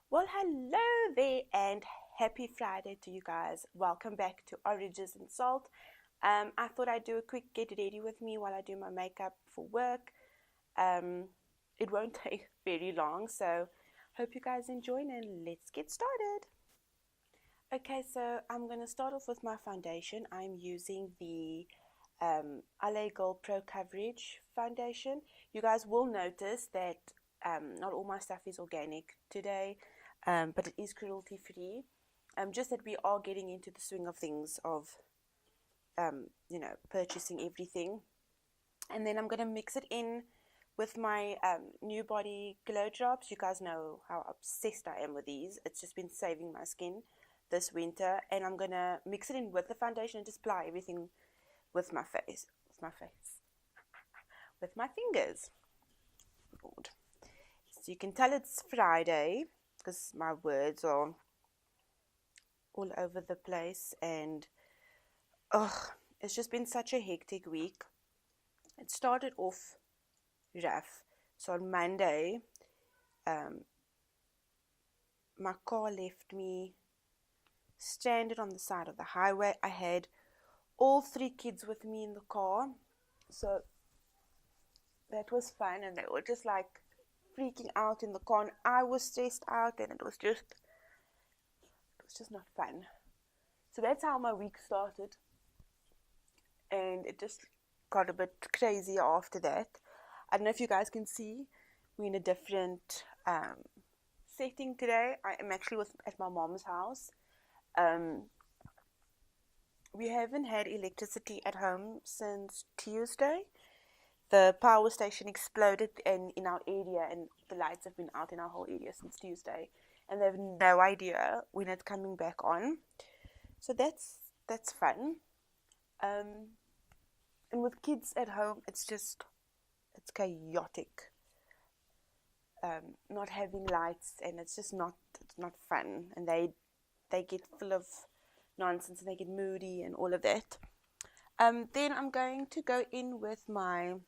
Well, hello there and happy Friday to you guys. Welcome back to Oranges and Salt. I thought I'd do a quick get ready with me while I do my makeup for work. It won't take very long, so hope you guys enjoy and let's get started. Okay, so I'm going to start off with my foundation. I'm using the LA Gold Pro Coverage foundation. You guys will notice that not all my stuff is organic today, but it is cruelty free. Just that we are getting into the swing of things of purchasing everything. And then I'm going to mix it in with my New Body Glow Drops. You guys know how obsessed I am with these. It's just been saving my skin this winter. And I'm going to mix it in with the foundation and just apply everything with my fingers. Lord. So you can tell it's Friday because my words are all over the place, and it's just been such a hectic week. It started off rough. So on Monday, my car left me stranded on the side of the highway. I had all 3 kids with me in the car, so that was fun, and they were just like freaking out in the car, and I was stressed out, and it was just not fun. So that's how my week started, and it just got a bit crazy after that. I don't know if you guys can see, we're in a different setting today. I am actually at my mom's house. We haven't had electricity at home since Tuesday. The power station exploded in our area, and the lights have been out in our whole area since Tuesday, and they have no idea when it's coming back on. So that's fun. And with kids at home, it's chaotic. Not having lights, and it's not fun, and they get full of nonsense, and they get moody and all of that. Then I'm going to go in with my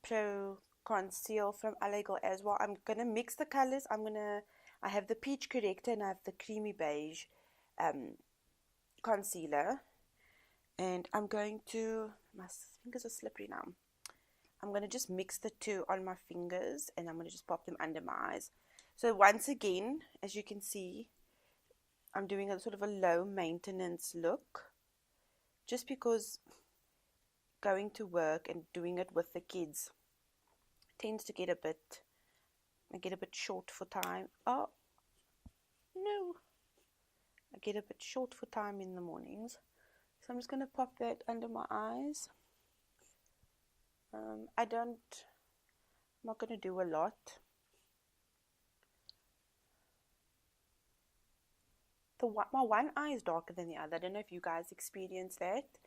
Pro Conceal from LA Gold as well. I'm going to mix the colors. I have the Peach Corrector, and I have the Creamy Beige concealer. And I'm going to, my fingers are slippery now. I'm going to just mix the two on my fingers, and I'm going to just pop them under my eyes. So once again, as you can see, I'm doing a sort of a low maintenance look, just because going to work and doing it with the kids tends to get a bit short for time. Oh no, I get a bit short for time in the mornings, so I'm just going to pop that under my eyes. I'm not going to do a lot. My one eye is darker than the other. I don't know if you guys experience that.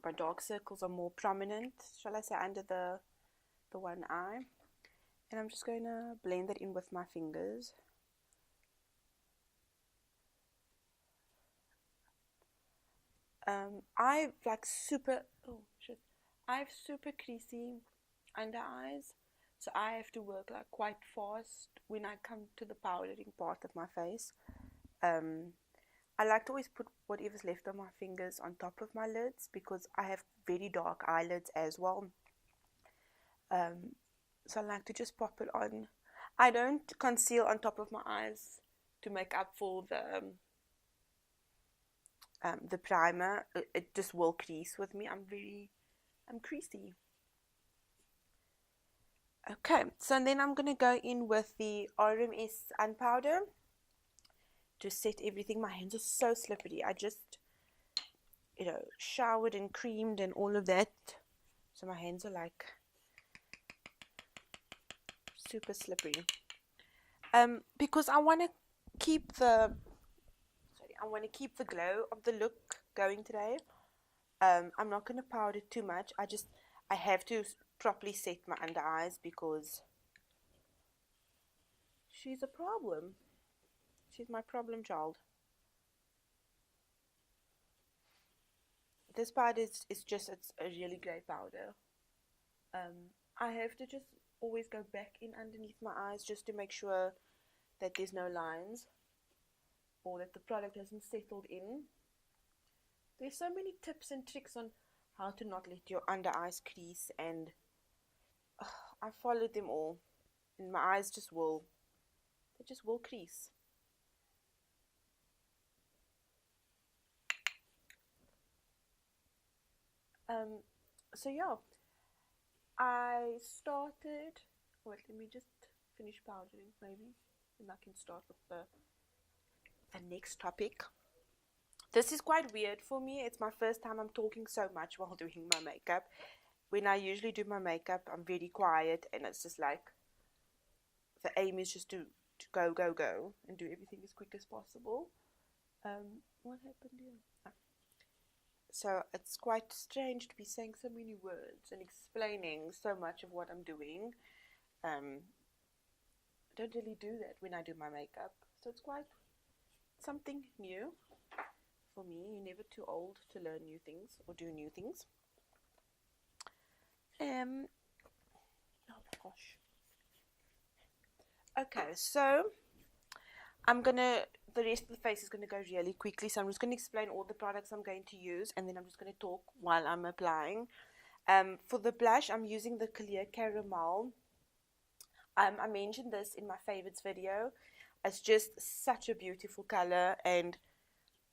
My dark circles are more prominent, shall I say, under the one eye. And I'm just going to blend that in with my fingers. I have super creasy under eyes, so I have to work like quite fast when I come to the powdering part of my face. I like to always put whatever's left on my fingers on top of my lids, because I have very dark eyelids as well. So I like to just pop it on. I don't conceal on top of my eyes to make up for the primer. It just will crease with me. I'm creasy. Okay, so then I'm gonna go in with the RMS Un Powder to set everything. My hands are so slippery. I just showered and creamed and all of that, so my hands are like super slippery. Because I want to keep the glow of the look going today. I'm not going to powder too much. I have to properly set my under eyes, because she's a problem. She's my problem child. This powder it's a really great powder. I have to just always go back in underneath my eyes just to make sure that there's no lines or that the product hasn't settled in. There's so many tips and tricks on how to not let your under eyes crease, and I followed them all, and my eyes just will crease. So yeah, I started. Wait, let me just finish powdering maybe, and I can start with the next topic. This is quite weird for me. It's my first time I'm talking so much while doing my makeup. When I usually do my makeup, I'm very quiet, and it's just like the aim is just to go and do everything as quick as possible. What happened here? Oh. So it's quite strange to be saying so many words and explaining so much of what I'm doing. I don't really do that when I do my makeup, so it's quite something new for me. You're never too old to learn new things or do new things. Oh my gosh. Okay, so the rest of the face is gonna go really quickly, so I'm just gonna explain all the products I'm going to use, and then I'm just gonna talk while I'm applying. For the blush, I'm using the Coleur Caramel. I mentioned this in my favorites video. It's just such a beautiful color, and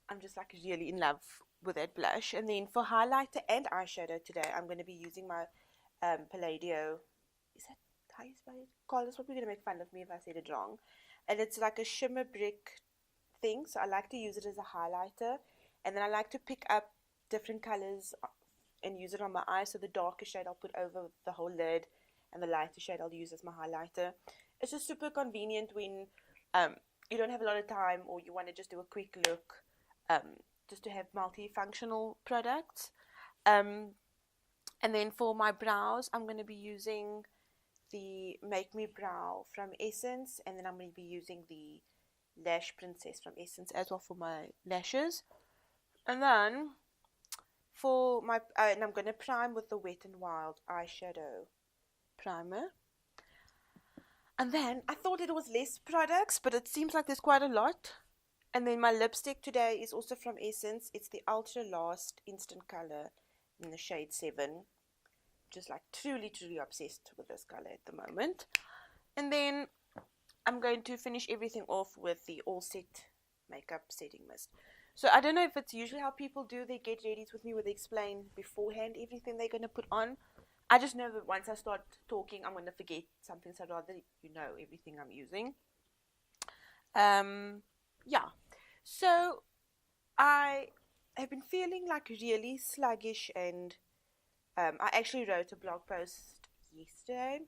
I'm just like really in love with that blush. And then for highlighter and eyeshadow today, I'm going to be using my Palladio. Is that how you spell it? Carla's probably going to make fun of me if I said it wrong. And it's like a shimmer brick thing, so I like to use it as a highlighter. And then I like to pick up different colors and use it on my eyes. So the darker shade I'll put over the whole lid, and the lighter shade I'll use as my highlighter. It's just super convenient when you don't have a lot of time, or you want to just do a quick look, just to have multifunctional products. And then for my brows, I'm going to be using the Make Me Brow from Essence, and then I'm going to be using the Lash Princess from Essence as well for my lashes. And then for my and I'm going to prime with the Wet n Wild eyeshadow primer. And then I thought it was less products, but it seems like there's quite a lot. And then my lipstick today is also from Essence. It's the Ultra Last Instant Color in the shade 7. Just like truly obsessed with this color at the moment. And then I'm going to finish everything off with the All Set Makeup Setting Mist. So I don't know if it's usually how people do their get readies with me, where they explain beforehand everything they're going to put on. I just know that once I start talking, I'm going to forget something, so I'd rather you know everything I'm using. Yeah, so I have been feeling like really sluggish, and I actually wrote a blog post yesterday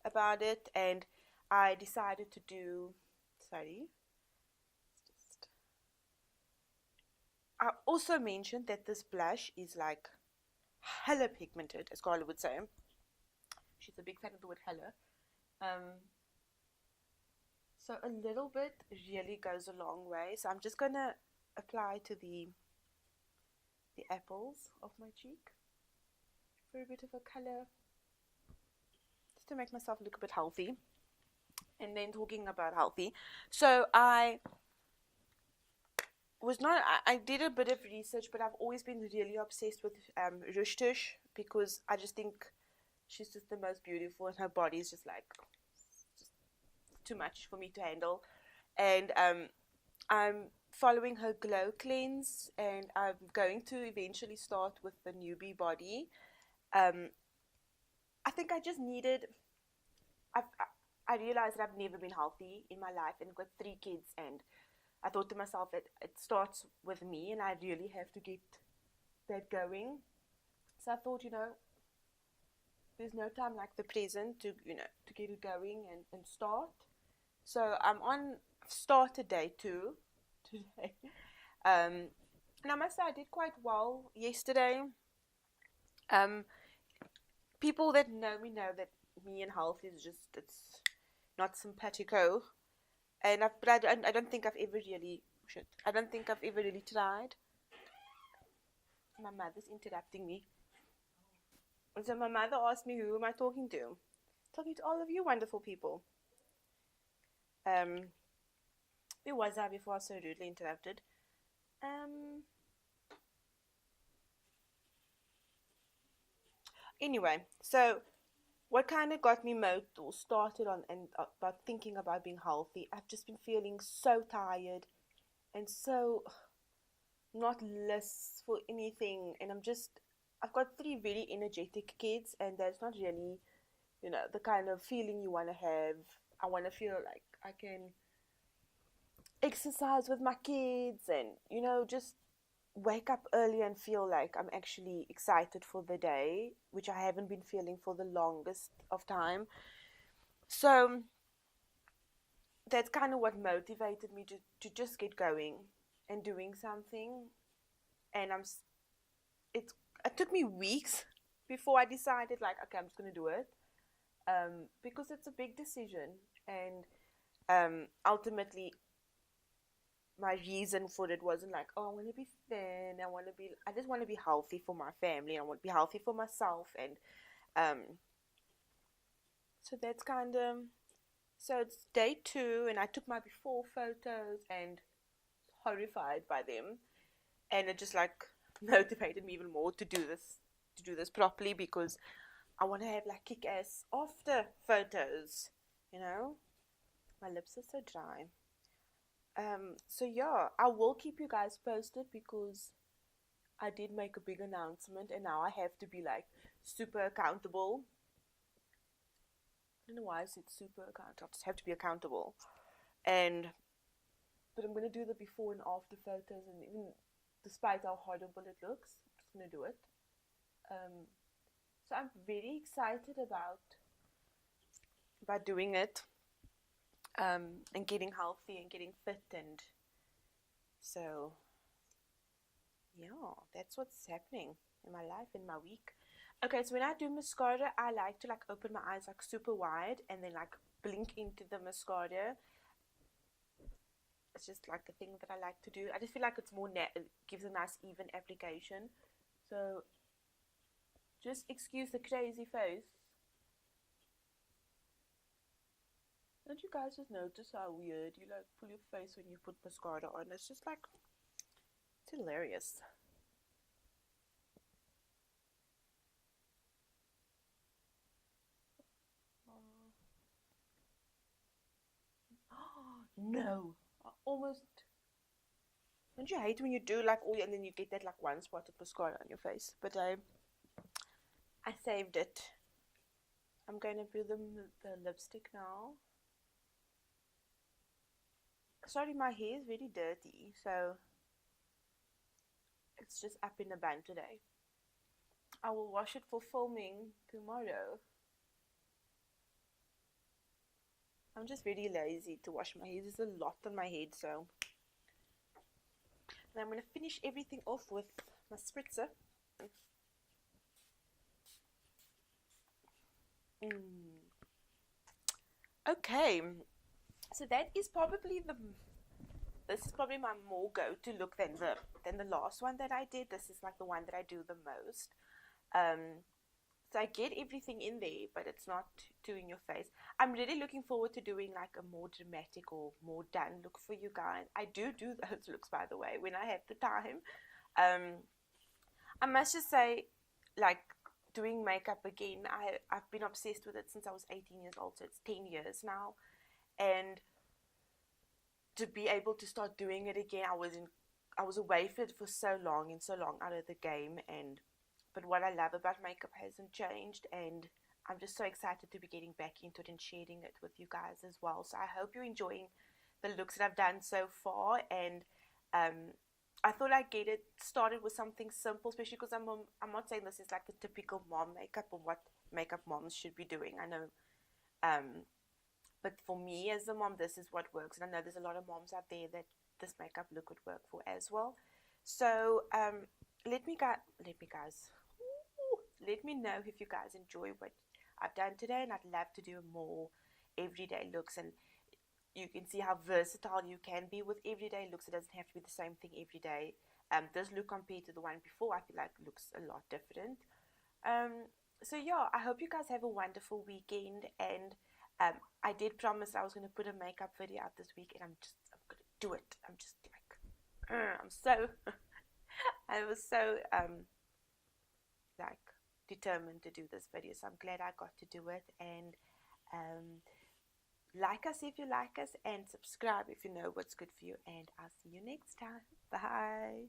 about it, and I decided to do, I also mentioned that this blush is like hella pigmented, as Carla would say. She's a big fan of the word hella. So a little bit really goes a long way. So I'm just gonna apply to the apples of my cheek for a bit of a color, just to make myself look a bit healthy. And then talking about healthy, so I did a bit of research, but I've always been really obsessed with Rouge Touche, because I just think she's just the most beautiful, and her body is just like just too much for me to handle. And I'm following her glow cleanse, and I'm going to eventually start with the newbie body. I think I just needed, I realized that I've never been healthy in my life, and I've got 3 kids, and I thought to myself that it starts with me, and I really have to get that going. So I thought, there's no time like the present to get it going and start. So I'm on starter day 2 today. And I must say I did quite well yesterday. People that know me know that me and health is just, it's not simpatico. And I don't think I've ever really tried. My mother's interrupting me. And so my mother asked me, who am I talking to? Talking to all of you wonderful people. Who was I before I was so rudely interrupted? Anyway, so what kind of got me or started on and about thinking about being healthy, I've just been feeling so tired and so not less for anything, and I've got 3 really energetic kids, and that's not really, the kind of feeling you want to have. I want to feel like I can exercise with my kids and, just wake up early and feel like I'm actually excited for the day, which I haven't been feeling for the longest of time. So that's kind of what motivated me to just get going and doing something. And it took me weeks before I decided, like, okay, I'm just gonna do it, because it's a big decision. And ultimately, my reason for it wasn't like, oh, I want to be thin. I just want to be healthy for my family. I want to be healthy for myself. And so that's kind of, so it's day 2, and I took my before photos and horrified by them. And it just like motivated me even more to do this properly, because I want to have like kick-ass after photos, My lips are so dry. So yeah, I will keep you guys posted, because I did make a big announcement and now I have to be like super accountable. I don't know why I said super accountable. I just have to be accountable. But I'm gonna do the before and after photos, and even despite how horrible it looks, I'm just gonna do it. So I'm very excited about doing it. And getting healthy and getting fit, and so yeah, that's what's happening in my life, in my week. Okay, so when I do mascara, I like to like open my eyes like super wide and then like blink into the mascara. It's just like a thing that I like to do. I just feel like it's more it gives a nice even application. So just excuse the crazy face. Don't you guys just notice how weird you like pull your face when you put mascara on? It's just like, it's hilarious. No, I almost. Don't you hate when you do like all, and then you get that like one spot of mascara on your face? But I saved it. I'm gonna do the lipstick now. Sorry, my hair is very dirty, so it's just up in a bun today. I will wash it for filming tomorrow. I'm just very lazy to wash my hair. There's a lot on my head, so. And I'm going to finish everything off with my spritzer. Okay, so that is probably this is probably my more go-to look than the last one that I did. This is like the one that I do the most. So I get everything in there, but it's not too in your face. I'm really looking forward to doing like a more dramatic or more done look for you guys. I do those looks, by the way, when I have the time. I must just say, like, doing makeup again, I've been obsessed with it since I was 18 years old, so it's 10 years now. And to be able to start doing it again, I was away for so long and so long out of the game, but what I love about makeup hasn't changed, and I'm just so excited to be getting back into it and sharing it with you guys as well. So I hope you're enjoying the looks that I've done so far, and I thought I'd get it started with something simple, especially because I'm not saying this is like the typical mom makeup or what makeup moms should be doing. I know, but for me as a mom, this is what works, and I know there's a lot of moms out there that this makeup look would work for as well. So let me know if you guys enjoy what I've done today, and I'd love to do more everyday looks, and you can see how versatile you can be with everyday looks. It doesn't have to be the same thing every day. This look compared to the one before, I feel like looks a lot different. So yeah, I hope you guys have a wonderful weekend, and I did promise I was going to put a makeup video out this week, and I'm going to do it. I'm just like, I'm so, I was so, like, determined to do this video, so I'm glad I got to do it. And um, like us if you like us, and subscribe if you know what's good for you, and I'll see you next time. Bye.